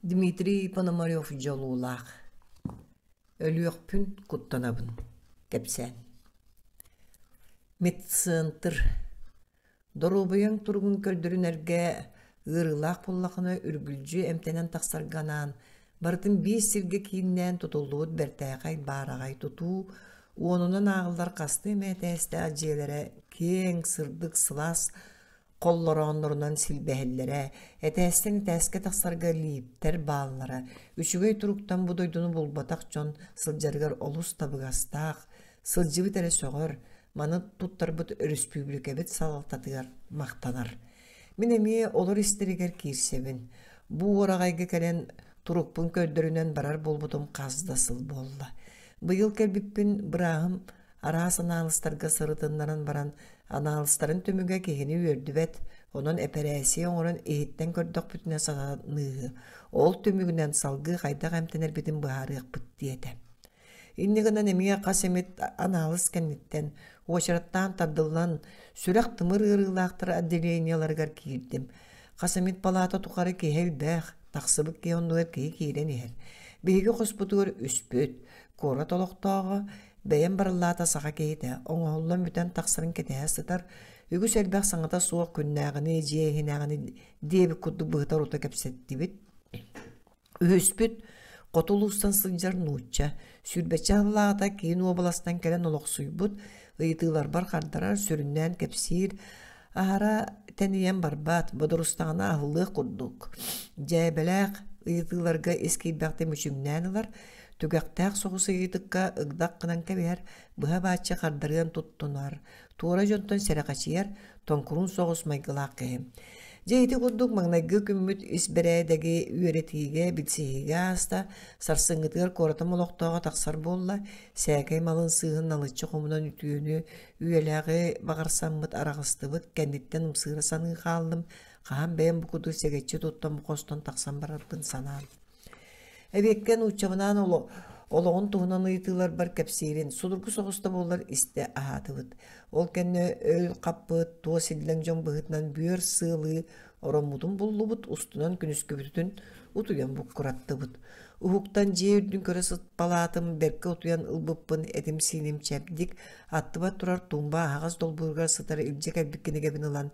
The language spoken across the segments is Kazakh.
Дмитрий Пономарев жолуулах. Өлүөкпүн куттанабын. Кепсен. Метсынтыр. Дорубаяң тургун көрдөрүнерге ырылах пуллахына үргүлжү эмтенен тақсарганан, бартын 5 сирге кийиннен тутулуут бертайгай барагай тутуу, уонунан агылдар касты метесте ажиелere кең сырдык сылас коллороннорунан силбехеллере, этестен тәске тақсарга лииптер бааллара, үчүгөй туруктан будойдуну булбатак жон сылжаргар олус табыгастаак, сылжыбыт эре соғыр, маны туттарбыт республикабыт салалтатыгар мактанар. Мен эми олар истеригер кирсебин. Бу орагайга келен турукпун көрдөрүнөн барар болбутум каздасыл болла. Быйыл келбиппин бырагым араас аналыстарга сырытыннаран баран аналыстарын төмүгө кегени үрдүбет, онон эпересия оңорон эйиттен көрдөх бүтүнө саганыы. Ол төмүгүнөн салгы кайда гамтенер битин баарык быт диете. Иннигынан эмие касемет аналыз кенниттен, очараттан тардылан сүрак тымыр ырылаактыр отделенияларгар кирдим. Касемет палата тухары кехелбэх, таксыбык кеондугар кирен эр. Биги хоспутугар үспөт, кора толоктоого, бәйен барыллаата саға кейді, оңғоллан бүтен тақсырын кетеге сытар, үгіс әлбәқ саңыта суық күннәғіні, жейхінәғіні дебі күдді бұғытар ұта кәпсетті біт. Үспөт, қотулуыстан сылжар нұтча, сүрбәтчі аллағыта кейін обаластан кәлен олық суйбыт, ұйтылар бар қардарар сүріннән кәпсир, ағара тәниян барбат, бұдырыстағына ағылық күрдік. Жәйбәләқ, ұйтыларға ескейбәқті мүшіңнәнілар, түгәктәк соғысы етікка ұгдақ қынан кәбер, бұға бәтші қардарыған тұттынар, туора жонтон сәрәқачияр, тонкурун соғыс майгылақ кәйім. Жейті күрдік маңнайғы күмміт үсбірәйдәгі үйеретіге, білсеге аста, сарсыңғытығар коратым олықтауға тақсар болла, сәкәй малын сығын алычы қомынан үтүйіні, үйеләғі бағарсаммыт арағыстыбыт, кәндеттен ұмсығыры саны қалдым, қаған бәйін бұқыды сәгетші тұттан бұқостан тақсан барарбын санан. Эбеккен учабынан олоғын туғынан ұйтылар бар кәпсейрен, судырғы соғыста болар істе ағатыбыт. Ол кәнне өл қаппыт, туа сілден жон бұғытынан бүйір сылы, оромудын бұллыбыт, ұстынан күніскі бүтін ұтуян бұқ құраттыбыт. Ухуқтан же үрдің көрі сытпалатым, бәркі ұтуян ұлбыппын, әдім синем чәпдік, аттыбат тұрар тумба ағаз долбұрғар сытар үлжек әлбіккенеге бін ұлан.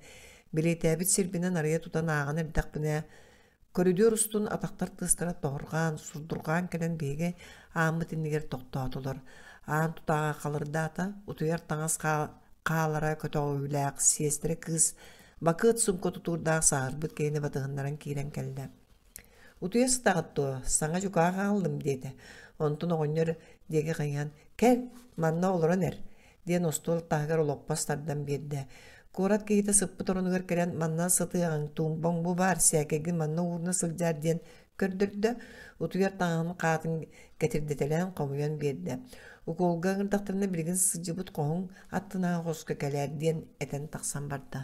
Білетәбіт сербінен арая тұтан ағын әрдақ біне, коридор устун атактар тыстара тоғырған, сурдурған кәлен беге амыт иннигер тоқтатылар. Аан тутаға қалырдата, утуяр таңыз қалара көтоғы үләқ, сестірі кыз, бақыт сумко тутурдағы сағырбыт кейіне батығынларын кейрен кәлді. Утуя сытағытты, саңа жүкаға алдым, деді. Онтын оғынер деге қайған, кәл, манна олырын әр, ден остол тағығар олықпастардан берді. Корат кейті сыппы тұрынығыр кәрен манна сытыған тумбон бұ бар, сәкегін манна уырны сылжар ден көрдірді, ұтуяр таңын қатын кәтірдетелен қомуян берді. Уколға ғырдақтарына білген сылжыбыт қоғын аттынан қосқа кәлер ден әтен тақсан барды.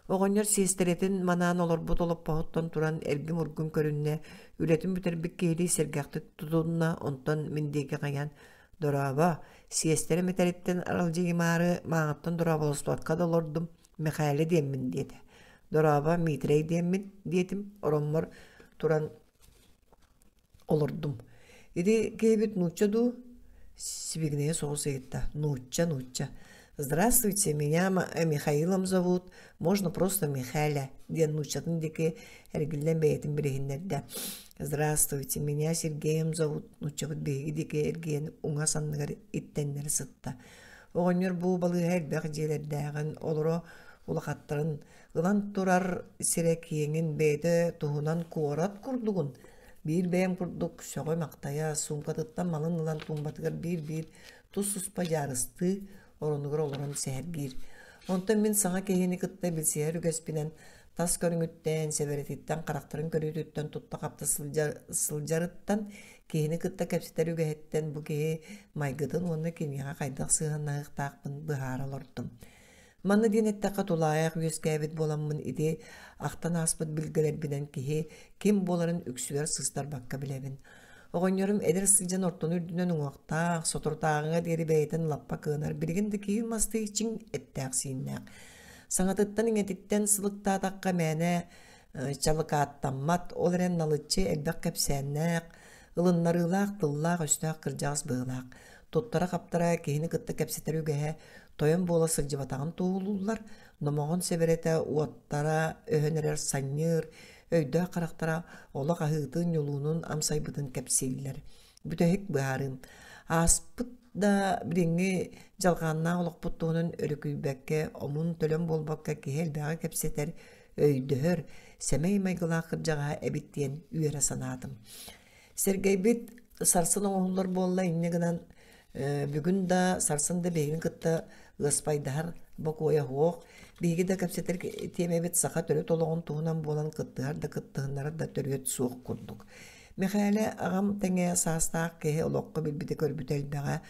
Оғынер сестеретін манан олар бұт олып пағыттан тұран әргім ұргын көрінне, үлетін бүтер бір кейлі сергақты тұтуына онтан міндеге қаян. Дораба, сиестері металиттен аралжығы мары маңыттан дораба олыстуатқа долордым, Михайлы деммін деді. Дораба, Митрей деммін дедім, ороммар туран олырдым. Еди кейбіт нуча ду, сибигнее соғыс егітті. Нуча. Здравствуйте, меня Михаилом зовут, можно просто Михайля, ден нучатын деке әргілден бәйетін бірегіндерді. Здравствуйте, меня Сергеем зовут, нучабыт бейгі деке әрген уңа санныгар иттеннер сытта. Оғынер бұл балы әлбәқ желердәғін олыро улақаттарын ылан тұрар сирек еңін бәйді туғынан қуарат күрдігін. Bir bəyəm kurduk, şoğay maqtaya, sumkatıttan malın ılan tumbatıgar bir tuz suspa yarısты, orunugur oluran səhərgir. Ondan min sağa kehini kıtta bilsiyər ügəspinen, tas körüngütten, severetitten, qaraktarın körütütten, tutta kapta sıljarıttan, kehini kıtta kəpsitər ügəhetten bu kehi maygıdın, onu keniyağa qaydaq sığanağıq taqpın bıhar olurdum. Manna dinettaka tulayaq yüzgəbit bolanmın idi, aqtan aspıt bilgiler bilen kehi, kim boların üksüger sıstar bakka bilebin. Oğonyorum eder sılcan orton ürdünen uğaqtaq, soturtağına deri beyten lappa kığınar, bilgindi kiyilmazdı için ettaq siyinnak. Sanatittan ingetitten sılıqta taqqa mene, Çalыкаттаммат оларен налычы элбек кепсәннәк, ылыннарылак тыллак өстәк кыржас быылак. Тоттара каптара кehini кытты кепсетер үгәһә тоян бола сылжыбатагын туулулар, номогон себерете уаттара өһөнерер санныр, өйдә карактара олак ахытын юлунун амсайбытын кепсиллер. Бүтәһик баарым. Аспыт да биреңи жалганна олак буттуунун өрүкүйбәккә, омун төлөн болбакка кehel бага кепсетер өйдөһөр, сәмей майгыла кыржага эбиттен үйәрә санадым. Сергейбит сарсын оңоллар болла иннегенен бүгүн да сарсында бегин кытта ыспайдар бокоя хоох биги да кепсетер темебит саха төрөт ологон туунан болан кыттыар да кыттыгыннары да төрөт суох курдук. Михаиле агам теңе саастаак кеhe олокко билбите көрбүтел бага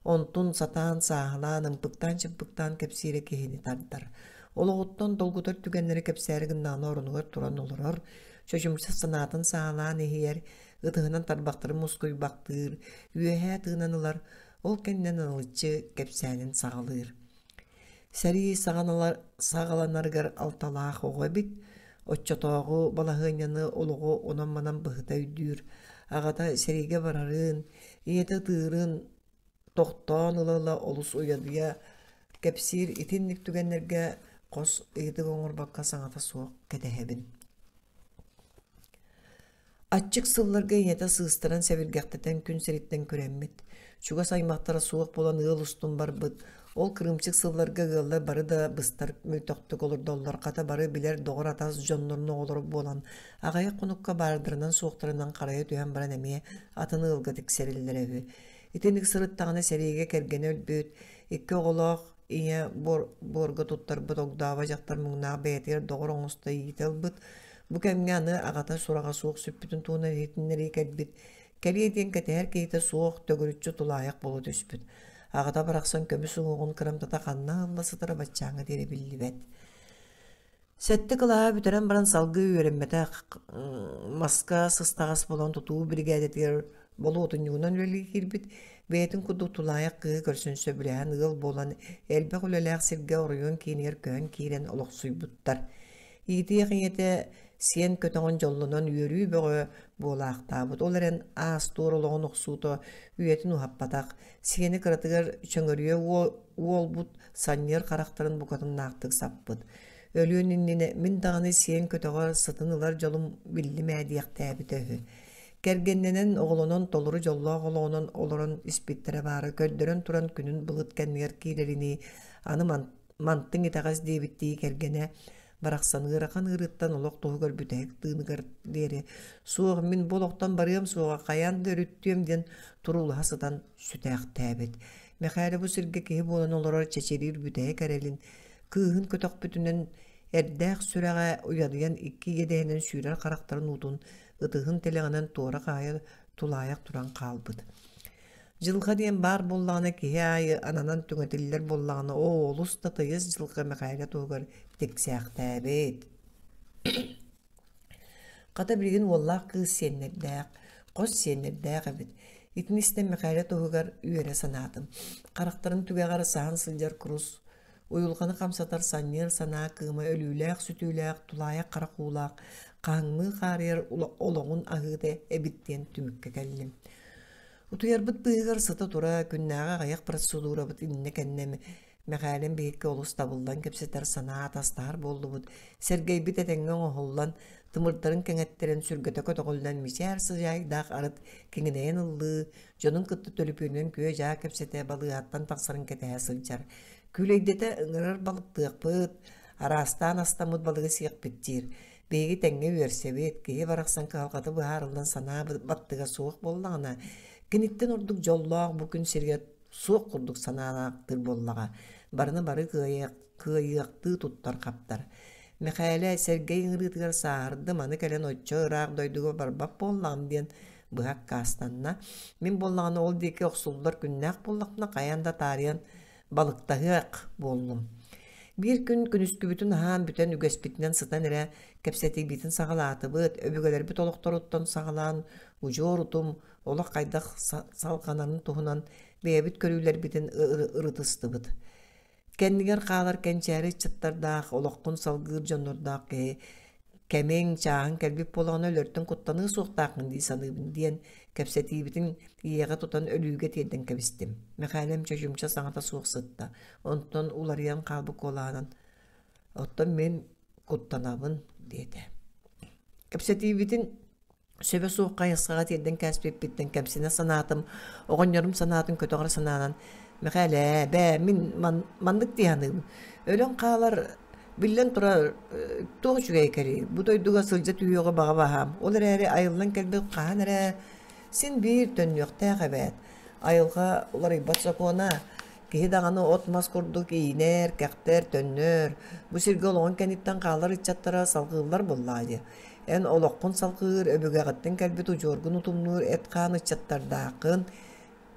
онтун сатаан саахалаан ымпыктан чымпыктан кепсире кehini тардар. Ологоттон долгутор түгеннери кепсәригин наны орунугар туран олорор, чөчүмсыз санатын саалаан эхиер, ытыгынан тарбактыр мускуй бактыр, үйэхэ тыгынанылар, ол кеннен алычы кепсәнин сагалыр. Сәри сагаланаргар алталаах оға бит, отчотоогу балахыняны олого онан манан быхыта үйдүр, агата сәриге барарын, иеті тыырын, тоқтон ылыла олус уядыя, кепсир итинник түгеннерге қос ыйдык оңорбакка саңата суок кетехебин. Атчык сылларга иете сыыстыран сәбилгәктетен күн сериттен көрәммит. Чуга саймактара суок болан ыл устун барбыт. Ол кырымчык сылларга гылла бары да быстар мүлтөктүк олар доллар ката бары билер догор атас жоннорну олор болан. Агая конукка бардырынан суоктарынан карая түйен баран эме атыны ылга тиксерилдереби. Итинник сырыттагына сәриге кергени өлбүт. Икки оголок ие борго туттар бытогдава жактар муңна бетер догор оңуста йителбыт. Бу кемганы агата сурага суок сүппүтүн туuna етиннери келбит. Келиетен кетер кейте суок төгөрүччү тулаяк болу түспүт. Агата бараксан көмү сугугун кырамтата канна алласытыра баччаңы дере биллибет. Сетти кылаа бүтерен баран салгы үйөрөммете маска сыстагас болон тутуу бригадетер болу отунюгунан өлі кирбит. Бейтин куду тулаяк кыы көрсүнсө билээн ыл болан элбек үлелээх сирге оройон кейнер көн киирен олоксуйбуттар. Итиэ кыйете сен көтөңөн жоллунан үйөрүү бөгө буолаактаабыт. Оларен аас туурологон оксууто үйетін ухаппатак. Сени кыратыгар чөңөрүө уолбут саннер карактарын букатын наактык саппыт. Өлүөн иннине мин даганы сен көтөгөр сытынылар жолум биллимээдиэхтээбит өһү. Кергенненен оголонон толуру жоллоо оголонон олорон испиттере бары көрдөрөн туран күнүн былыт кеннер киилерини аны манттың итагас дебиттии кергене бараксаныыракан ырыттан олок тугугар бүтэйик тыыныгар дери. Суог мин болохтан барыам суога каянды өрүттүөм ден турулу хасыдан сүтээх тээбит. Мехайле бу сирге киһи буолан олорор чечерир бүтэйик эрелин кыыһын көтөх бүтүнен эрдээх сүрэҕэ уядыян икки едэһинен сүүрэр характарын утун ытыһын телеҕинен туора каайа тулаяк туран каалбыт. Жылга диэн бар боллааны киһи айы ананан түҥэтиллер боллааны олус да тыйыс жылга мехайле тугар тиксээхтээбит. Ката билигин уоллаах кыыс сиэннердээк, кос сиэннердээк эбит. Итинистен мехайле тугар үйөрэ санаатым. Карактарын түгэҕэр саан сылдьар курус, уйулганы камсатар саннер санаа кыыма өлүүлээх, сүтүүлээх, тулаяк каракуулаах, кааңмыы каарыйар олоңун аһыыта эбиттен түмүккэ келлим. Утуярбыт быыгар сыта тура күннээҕэ гаяк процедурабыт инне кеннем мехайлен биһикке олус табылдан кепсетер санаа тастаар боллубут. Сергейбит этеңҥe оһоллан тымырдарын кеңеттерен сүргөтө көтөголлан мисээр сыжайдаах арыт кеңинэйэн ыллыы, дьонун кытты төлүпүөнөн күө жаа кепсете балыааттан тахсарын кетэһэ сылдьар. Күлейдете ыңырар балыктыакпыт, араастаан астамыт балыгы сиэкпиттиир. Беги теңҥe үөрсебит, киһи барахсан каалгаты быһаарылдан санаа баттыга суох боллаҕына. Киниттен ордук жоллоох бу күн сирге суох курдук санаалаактыр боллаҕа. Барыны бары кыайыактыы туттар каптар. Михаиле Сергей ыңырыытыгар саарды маны келен оччо ыраак дойдуга барбап боллаҕын диэн быһак каастанна. Мин боллаҕына ол диэки оксуллар күннээх боллахна каянда таарыан балыктаһыак боллум. Bir gün күнүскүбүтүн хаан бүтен үгэспитинен сытан эре кепсетибитин сагалаатыбыт, өбүгөлербит олохторуттан сагалаан ужоорутум, олох кайдах салгананын туһунан бэйэбит көрүүлербитин ырытыстыбыт. Кеннигер хаалар кенчээри чыттардаах, олохкун салгыыр дьоннордаах кеһи Kemen çağın kelbip bolağına ölörtün kuttanığı soğuktağın diye sanıbın diyen kepsetibitin iyağa tutan ölüge tiyeden kebistim. Mekalem çocuğumça sanata soğuk sıtta. Ondan ularayan kalbı kolağının. Ottan men kuttanabın dedi. Kepsetibitin söbe soğuk kayısığa tiyeden kesbip bitten kepsine sanatım. Oğun yorum sanatın kötü ağır sananan. Mekale be min mandık diyanım. Ölen kağlar billen tura tuğ çügey keri. Bu doyduğa sılca tüyüğü bağa baham. Olar eri ayıllan kelbi qağın ere. Sen bir dön yok tağabet. Ayılga olar ibatsa kona. Kihi dağını otmaz kurduk iyiner, kekter, dönür. Bu sirge olağın kenitten qağlar içattara salgılar bolladı. En oloqqun salgır, öbüge gıttın kelbi tucurgun utumnur, et qağın içattardaqın.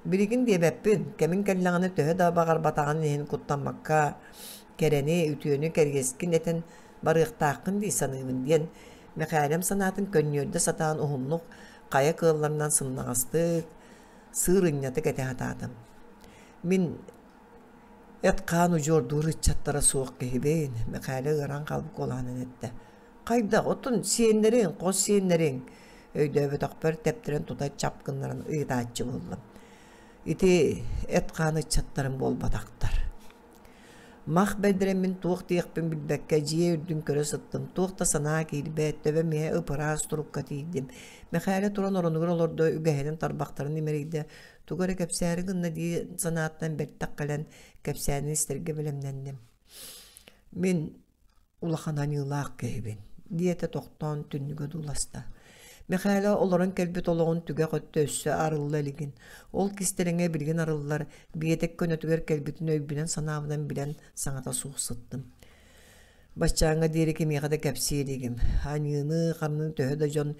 Birigin diyebeppin, kemin kellağını töhe da bağır batağın nehin kuttanmakka. Kereni, ütüyönü, kergeskin eten barıqtaqın diye sanıybın diyen. Mekalem sanatın könniyörde satağın uhumluk, kaya kığıllarından sımnağıstık, sığır ınyatı kete hatadım. Min et qağın ucur dur içattara soğuk kehibeyin, mekale ıran kalbuk olanın ette. Qayda otun siyenlerin, qos siyenlerin, öyde öbet akbar teptiren tutay çapkınların ıйдаатчы buldum. İti et qağını çattarın bol badaktar. Mah bedremin tuğ tiyakpin bilbekke ciye ürdün köre sıttım. Tuğ da sana kilbet töbe mehe ıpıraz turuk katiydim. Mekale turan oranıgır olurdu ügehenin tarbaktarın imeriydi. Tugara kepseri gınna diye sanattan bertak kalen kepserini isterge bilemlendim. Min ulakanan yılaq kehibin. Diyete toktan tünnüge dulasta. Mekhala olaran kelbet olağın tüge qöttü össü arılı eligin. Ol kistelenge bilgin arılılar biyetek könötüger kelbetin öybünen sanavından bilen sanata suğ sıttım. Başçağına deri kemiyakada kepsiyeligim. Haniyını qarnını töhö da jon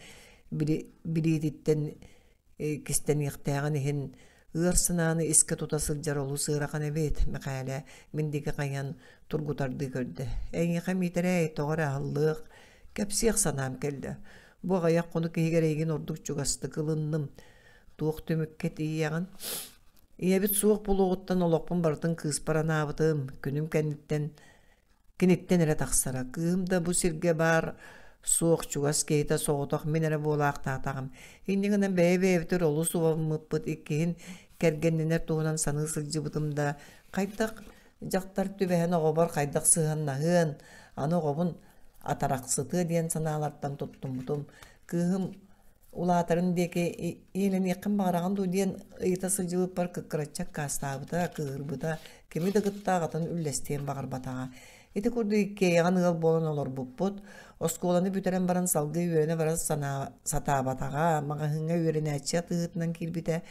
biliditten kisten yıqtağın ehin ığır sınağını iske tutasılcar olu sığıraqan evet. Mekhala mindiki qayan turgutardı gördü. En yıqam yitere toğara hallıq kepsiyaq sanam keldi. Bu ayak konu kehigereygin orduk çugastı kılındım. Tuğuk tümükket iyiyağın. İyebit soğuk buluğuttan olokpun barıtın kıspara nabıtım. Günüm kenitten ere taksara. Kığım da bu sirge bar soğuk çugas keyta soğutak minere bolaq tatağım. Hindiğinden beybitir olu suva mıppıt ikkihin kergennener tuğunan sanı sılcıbıtım da. Kaydak jaktar tübehen oğubar kaydak sığın nahın. Anı oğubun ataraksyty diyen sanalardan tuttum. Kıhım ulatarın deke ilen yakın bağırağın du diyen ıyta sılcılıp bar kıkıratçak kastabıda, kığırbıda, kemi de gıtta gatan üllestiyen bağır batağa. Eti kurdu ikke yağın ığıl bolan olur bupput. Oskolanı büteren baran salgı yörene varaz sata batağa, mağahınga yörene açıya tığıtından kilbite.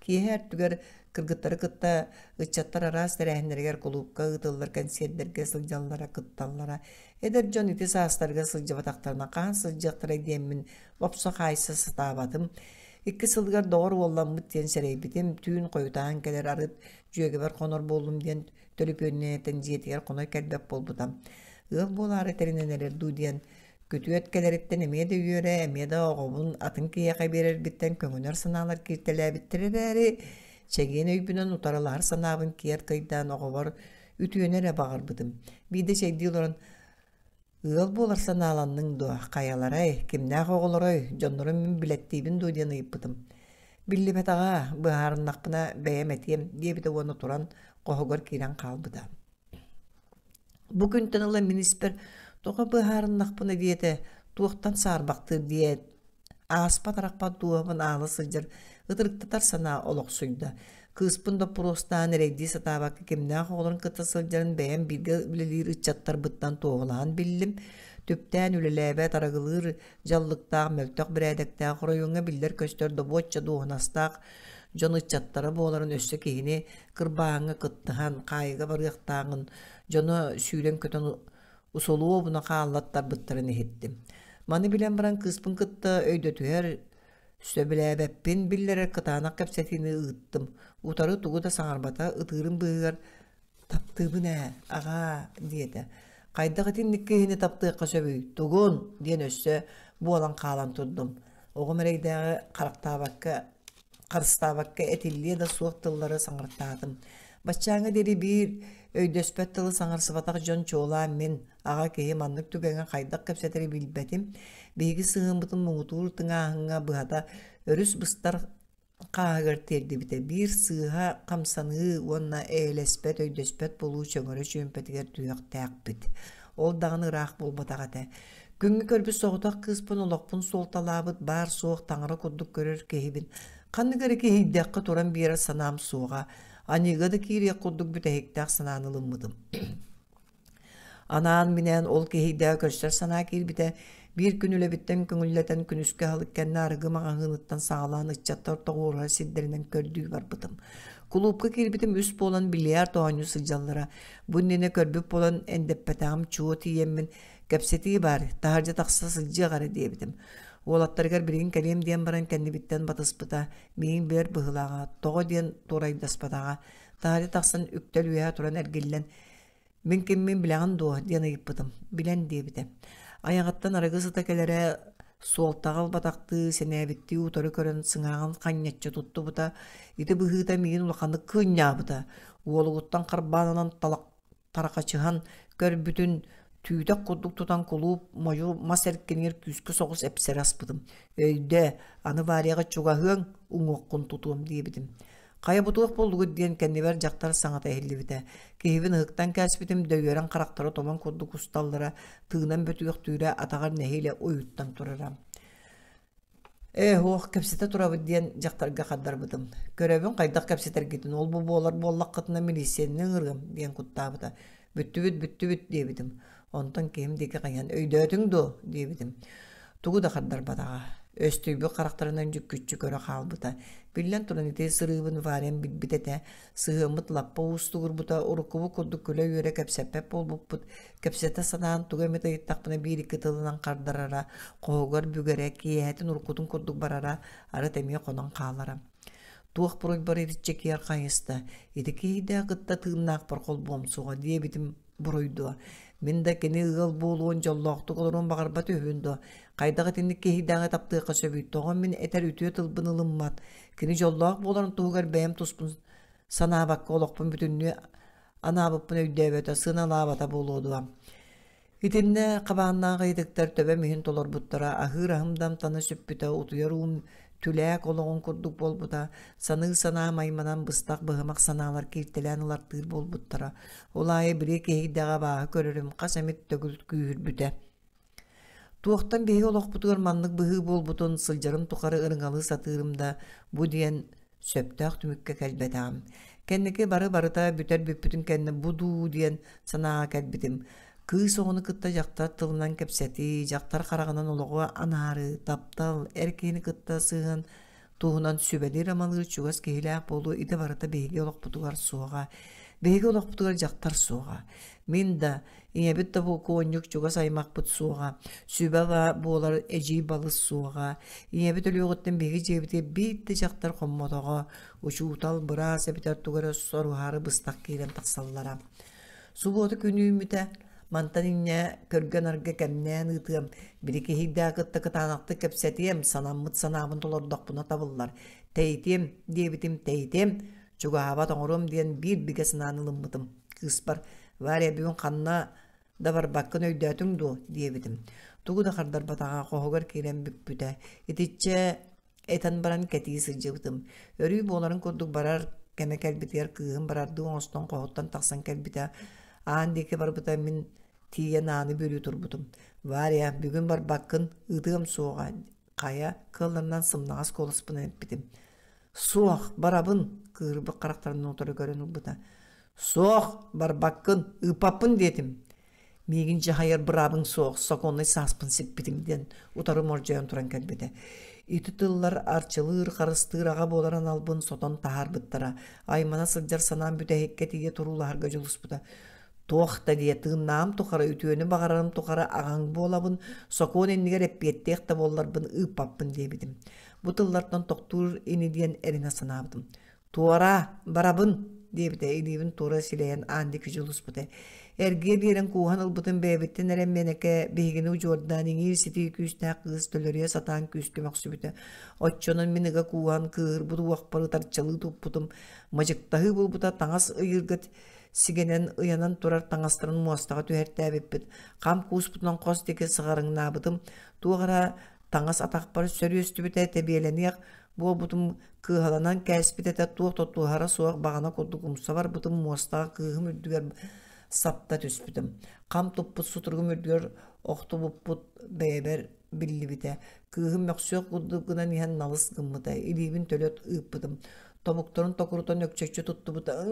Ki her tüger kırgıtları kıtta ıçattar aras terehenlerger kulupka ıtıllar kensiyetlerge sılcanlara kıttallara. Eder jon iti saastarga sılcı bataktarına qağın sılcaqtara diyemin vapsa qaysa sıtabatım. İkki sılgar doğru ollan bit diyen sereybitim. Tüyün koyutağın keler arıt jüyege bar konor bolum diyen tölüp yönneyetten jiyetiger konor kelbep bolbutam. Iğıl bolar eterine neler du diyen kötü etkeleritten emeye de yöre, emeye de oğubun atın kiyaka berer bitten köngüner sınavlar kirteler bittirir. Çegeyen öybünen utaralar sanabın kiyer kaydan oğubar ütüyenere bağırbıdım. Bir de şey diyorlar, ığıl bolar sanalanның do kayalara, kimnaq oğulary, jonlarım min bilettiğibin do diyen ayıpbıdım. Billi betağa, bıharın nakpına beyemetiyem diye bir de onu turan qoğugar kiren kalbıda. Bugün tanıla minisper toğa bıharın nakpına diyete tuğuktan sarbaktır diye aspa tarakpa tuğabın ağlı sıcır ıtırıktatar sana oloqsuyda. Kıspında prostan reydi satabakı kimnaq oğların kıta sılcarın beyen bilgilir ıçattar bıttan toğulan billim. Tüpten ülelebe taragılır jallıqtaq möltaq biredekta qoroyunga biller köstörde boçça doğunastaq. Jon ıçattara boğların össü kehini kırbağına kıttıhan kayga barıqtağın jonu süylen kötön usoluğu buna qallattar bıttırını ettim. Mani bilen baran kıspın kıtta öydötüher söbelebeppin billere kıtağına kapsetini ıttım. Utarı tuğu da sağarbata ıtırın bığır taptığımı ne ağa diyede. Qayda gıtin nikkehini taptığı kasöbü tuğun diyen össü bu olan qalan tuddum. Oğum ereydağı qarıstabakka etilliye da soğuk tılları sağırttadım. Баччаңа дери bir өйдөспөт тылы саңарсыбатақ жон чола мен аға кеһи маннык түгәңә хайдак кепсетери билбетим. Беги сыгымбытын муңутур тыңаһыңа быһата өрүс быстар каагыр терди бите. Bir сыга камсаны онна элеспет өйдөспөт болуу чөңөрө чөмпетигер туяк тәкбит. Ол дагыны рах болбатагата. Күнгө көрбүс соғутақ кыспын олоқпын солталабыт бар соқ таңыры куддук көрөр кehibin. Канны көрі кehidдәққы туран бері санам соға. Анигады кире куддук бүтәһиктәк сананылыммыдым. Анаан минен ол кehidдәк көрсөр сана кирбите. Bir күн үлебиттен күңүллетен күнүскө халыккенне арыгы мағағыныттан сағалан ыччаттар тоғуырға сиддеринен көрдүү барбытым. Клубка кирбитим үс болан бильярд оғаню сылжаллара. Бұннене көрбіп болан эндеппетағым чуо тиеммин кәпсети бар, тахаржа тақса сылжы ғары дебитим. Олаттаргар бірігін кәлем ден баран кәннебиттен батыспыта, мейін бер бұғылаға, тоғы ден торайдаспатаға, тахаржа тақсан үктел үйа туран әргеллен. Мен кеммен білағын доға ден айыппытым, білен дебитим. Аяғаттан арығы сыта кәлері суолтағал батақты сенәбітті ұтары көрін сыңағын қаннетчі тұтты бұта, еті бұғыта мейін ұлақанды күння бұта. Олығыттан қарбанынан тарақачыған көр бүтін түйдек құддық тұтан құлуып, мойыл мас әркенер күскі соғыс әпсер аспыдым. Өйді, аны варияға чуғағын ұңоққын тұтуым дейбідім. Қайы бұтылық болдығы дейін кәннебер жақтар саңата әйілі біті. Кейбін ұқтан кәсіпітім дөйерін қарақтары томан құддық ұсталдыра, тығынан бөтіғік түйрі атағар нәхейлі ойыттан тұрырам. Оқ, кәпсеті тұрабы дейін жақтарға қаддар бұдым. Көрәбін қайдақ кәпсетер кетін, ол бұл болар боллақ қытына милисиенінің ұрғым дейін құттабыда. Бүттүбіт дейбідім. Онтан кейімдегі қаян өйдөтің до дейбідім. Туғы да қаддар бадаға. Өстүйбі қарақтарынан жүк күтчі көрі қалбыта. Білен тұрын ете сырыбын варен бітбітете, сығымыт лаппа ұстығыр бұта, ұрықыбы күрді күлі өре кәпсәппәп бол бұппыт, кәпсәті санаған тұға меті еттақпына бір екі тылынан қардарара, қоғыр бүгері, кейәтін ұрқудың күрдік барара, ары тәмей қонан қалара. Туық бұрой бар етітче кейер қайысты, еті кейді ғытта тығынақ бір қол бомсуға, дие бітім бұройды. Мен да кені ұғыл болуын жоллақты қолырын бағарбат өйінді. Қайдағы тенді кейдіға таптыға сөбейді. Оған мен әтер үтіе тылбын ылыммат. Кені жоллақ боларын тұғығар бәйім тұспын санабаққа олықпын бүтініне анабыппын өйдәбеті сына лабата болуды. Итінне қабағыннаға едіктер төбе мүйін толар бұттара. Ахыр ахымдам таны сөппіті ұтыяр ұм түләк олығын күрдік бол бұта, саны сана майманан бұстақ бұғымақ саналар кейттелән ұлар тыр бол бұттара. Олайы бірі кейдіға бағы көрірім, қасамет төгіл күйір бүті. Туақтан бейі олық бұтығыр манлық бұғы бол бұтын сылжарым тұқары ұрыңалы сатырымда бұ дейін сөптақ түмікке кәлбетағым. Кәннеке бары-барыта бүтер бүппітін кәнні бұду дейін санаға кәлбетім. Күй соғыны кытта жақтар тылынан кәпсәті, жақтар қарағынан олығы анары, таптал, әркейіні кытта сыған, туғынан сөбәлер амалығы чуғас кейләк болу, иді барыта бейге олық бұтығар суға, бейге олық бұтығар жақтар суға. Мен да, инебет да бұл көңнік чуғас аймақ бұт суға, сөбәға болар әжей балы суға, инебет өлі оғыттен бейге жебіте бейті жақтар қоммадыға, ұшуытал бұрас әбітер тұғары сорғары бұстақ кейлен тақсаллара. Суботы күні үміті, Мантан инне көрген арга кәмнән ытым, бірікі хейдәғытты кытанақты кәпсәтем, санаммыт санамын толордақ бұна табылар. Тәйтем, дебітем, тәйтем, чуға абат оңырым дейін бір сынанылым мұтым. Кыспар, варя бүгін қанна да бар баққын өйдәтің до, дебітем. Туғы да қардар батаға қоғығар керен бүппіті. Ететче әтан баран кәтейі сылжығытым. Өрүй боларын көрдік барар кәме кәлбітер кығын барарды оңыстан қоғыттан тақсан кәлбіті. Андеке бар бұта мен тие наны бөлі тұрбытым. Варя, бүгін бар баққын ұдығым соға қая қылынан сымнағас қолыспын әппетім. Соқ, барабын, қырбы қарақтарының отыры көрін ұлбыта. Соқ, бар баққын, ұпапын дедім. Мегінше хайыр бұрабын соқ, соқонлай саспын сеппетімден ұтары моржайын тұран кәлбеті. Иті тыллар арчылыр, қарыстыр аға боларан албын сотон тахар бұттара. Аймана сылжар санан бүті хекке тие тұруларға жолыс бұта. Тоқта дие тыыннаам тұқара үтіөні бағарарым тұқара ағаң болабын, соқуын еннігер әппеттеқті боларбын ұпаппын дебідім. Бұтыллартан тоқтур ені дейін әріне санабыдым. Туара, барабын, diýipde ilibin tora sileyen andi küjülüs bute. Erge biren kuhan ılbıtın bebitten eren meneke behigini ucordan iňi siti küstä kız töleriye satan küstü maksubite. Otçonun minige kuhan kır budu waqpary tarçalı tupputum majyktahy bulbuta taňas ýyrgyt sigenen ıyanan turar taňastyryn muastaga tühertäbipit. Kam kusputlan qos teke sygaryňnabytym tuğara taňas atakpar sörüstübite tebieleniýek. Bu butum kıhalanan käspitete tuğtotuhara soğuk bagana kodukumsa var butum muastaga kıhım üddüger sapta tüspütüm. Kam topput suturgum üddüger oqtu bupput beber billi bite. Kıhım yoksuyok kudduguna nihan nalыс gımmıda. İlibin tölöt ıppıdım. Tomuktorun tokurutan ökçekçi tuttu buta.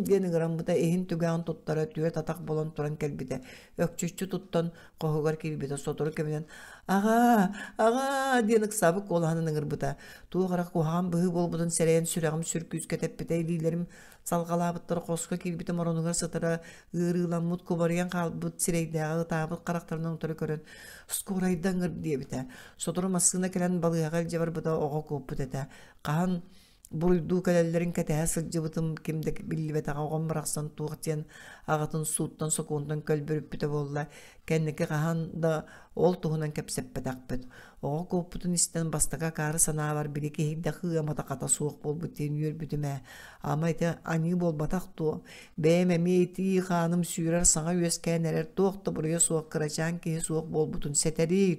Deni gram buta ehin tügağın tuttara tüet atak bolan turan kelbite. Ökçekçi tuttan qohugar kelbite sotoru keminen. Ağa denik sabık olağının ıngır buta. Tuğara kuhağın bıhı bol budun sereyen süreğim sürküzke teppite ililerim salgalabıtları qoska kelbite moronungar sıtıra ığırılan mut kubarayan kalbıt sireydağı tabıt karakterinin utarı körün. Skoraydan ıngır diye bite. Sotoru masığına kelen balığa cevar buta oğa koput ete. Qahan Buruydu kalellerin ketehe sılcıbıtım kimdek billi ve tağağım bıraksan tuğatiyen ağatın suuttan sokundan kölbürüp bite bolla. Kendiki qahan da ol tuğunan kepsep betakpet. Oğa koputun isten bastaka karı sana var biliki hidde hıyamata kata soğuk bol biten yür bütüme. Ama ite ani bol batak tuğ. Beğeme eti hanım sürer sana yüzken erer tuğda buraya soğuk kıraçan ki soğuk bol butun seterir.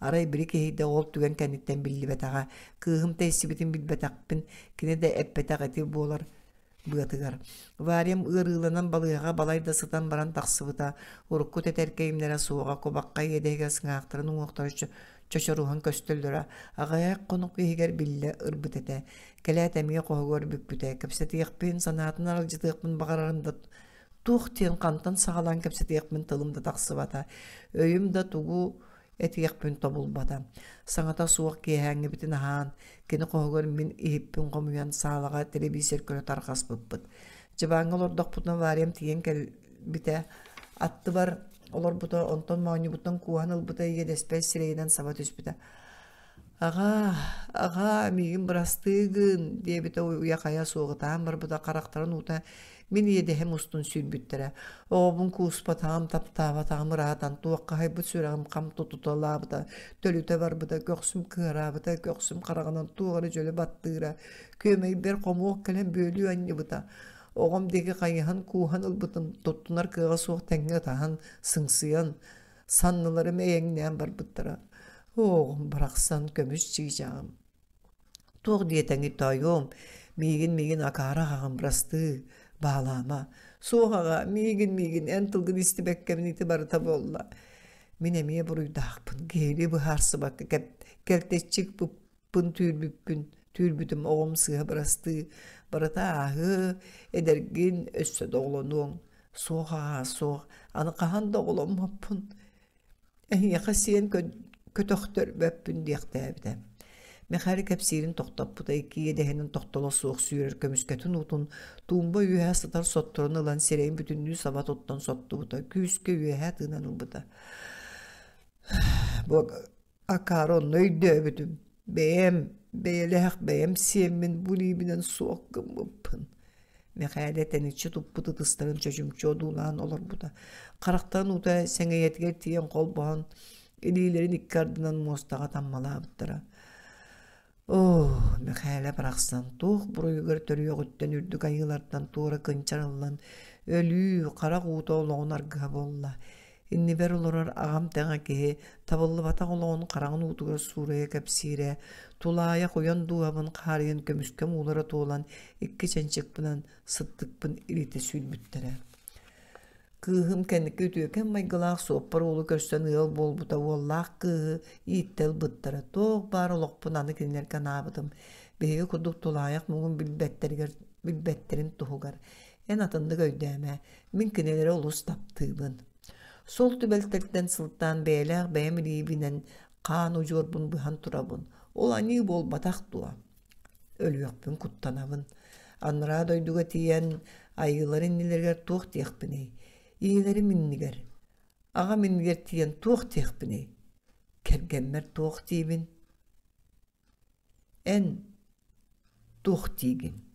Aray biri kehide ol tügen kenitten billi betağa. Kıhım tesibitin bilbetakpin. Kine de eppetak eti bolar bıatıgar. Variyem ırılanan balığa balayda sıtan baran taksıbıta. Urukku teterkeyimlere soğuğa kobakka yedege sınaqtırın uğuqtar çöşoruhan köstüldüra. Ağayak konuk yehiger bille ırbıt ete. Keletemiye qoğugor bükbüte. Kepsetiyekpin sanatın aralcıtıqpın bağararında tuğtiyen kantan sağalan kepsetiyekpin tılımda taksıbata. Öyüm da tuğu etiyekpin tobulbada. Saňata suwak kiýäňi bitin han, kini qoğugor min ihippin qomuyan sağlaga televizor köre tarqas bıppıt. Jibaňa olordaq butuna variyam tiyen kel bite attı bar, olor buta onton maňy butan kuhan ılbıta ýedespel sireýden sabat üspüte. Ağa, migin birastygyn diye bite uýakaya soğutan bar buta karakterin uta min yedi hem ustun sülbüttere. Oğubun kuspatağım taptavatağım raatan tuğakka haybut süreğim kam tututalabıda. Tölüte var bıda göksüm kırabıda göksüm karaganan tuğarı jöle battıra. Kömeyi bir komuğuk kelen bölüyor anne bıda. Oğum deki kayıhan kuhan ılbıtın tuttunar kığa soğuk tenge tahan sıngsıyan. Sanlılarım eğenleyen bar bıttıra. Oğum bıraksan kömüş çıkacağım. Tuğ diyeteni tayom. Migin akara ağım brastı. Bağlama. Soğağa migin en tılgın istibekkemin itibarıta bolla. Minemiye buruydağpın. Geyli bu harsı bakı. Kelteççik bupun türbütüm oğum sığa bırastı. Barata ahı edergin össe doğulunun. Soğağa soğ. Anı qahan doğulun mapın. Yakasiyen kötöktör böppün diyektäbide. Mehari kepsirin toktap buda ikiye dehenin toktala soğuk suyurer kömüsketin utun. Tuğumba üyehe sıtar sotturun alan sireyin bütünlüğü sabat ottan sottu buda. Küske üyehe tığınanın buda. Bu akaron nöydü bütüm. Beyem siyemin bu libinen soğuk gımbıpın. Mehari tenikçi tuppudu tıstarın çöçümçü odulan olur buda. Karaktan uta sene yetger tiyen kol bağın. Elilerin ikkardından mostağa tammala bıttıra. Mekhele bıraksan tuğ buruygar törüyor ötten ürdük ayılardan tuğra kınçarılan ölü kara kuğuta olağın argıha bolla. İnni ber olurar ağam teğe kehe taballı batak olağın karağın uğutugar suraya kepsire tulaya koyan duğabın kariyen kömüskem uğlara tuğulan iki çençek bınan sıttık bın irite sülbüttere. Kıhım kendiki ütüyken maygılaq soppar oğlu kösten ığıl bol buta vallaq kıhı iittel bıttara. Toğ bar oloqpun anı kinlerken abıdım. Behi kuduk tulayak muğun bilbetterin tuhugar. En atındı göydeme. Min kinelere olus taptığın. Sol tübeltekten sılttan beyler beğemili binen kan ucurbun bıhan turabın. Olani bol batak dua. Ölüyokpun kuttanavın. Anra doyduga tiyen ayıların nilerger tuğ tiyakpini. İyileri minniger. Ağa minniger tiyen tuğ tiyakpini. Kergemmer tuğ tiyibin. En tuğ tiyigin.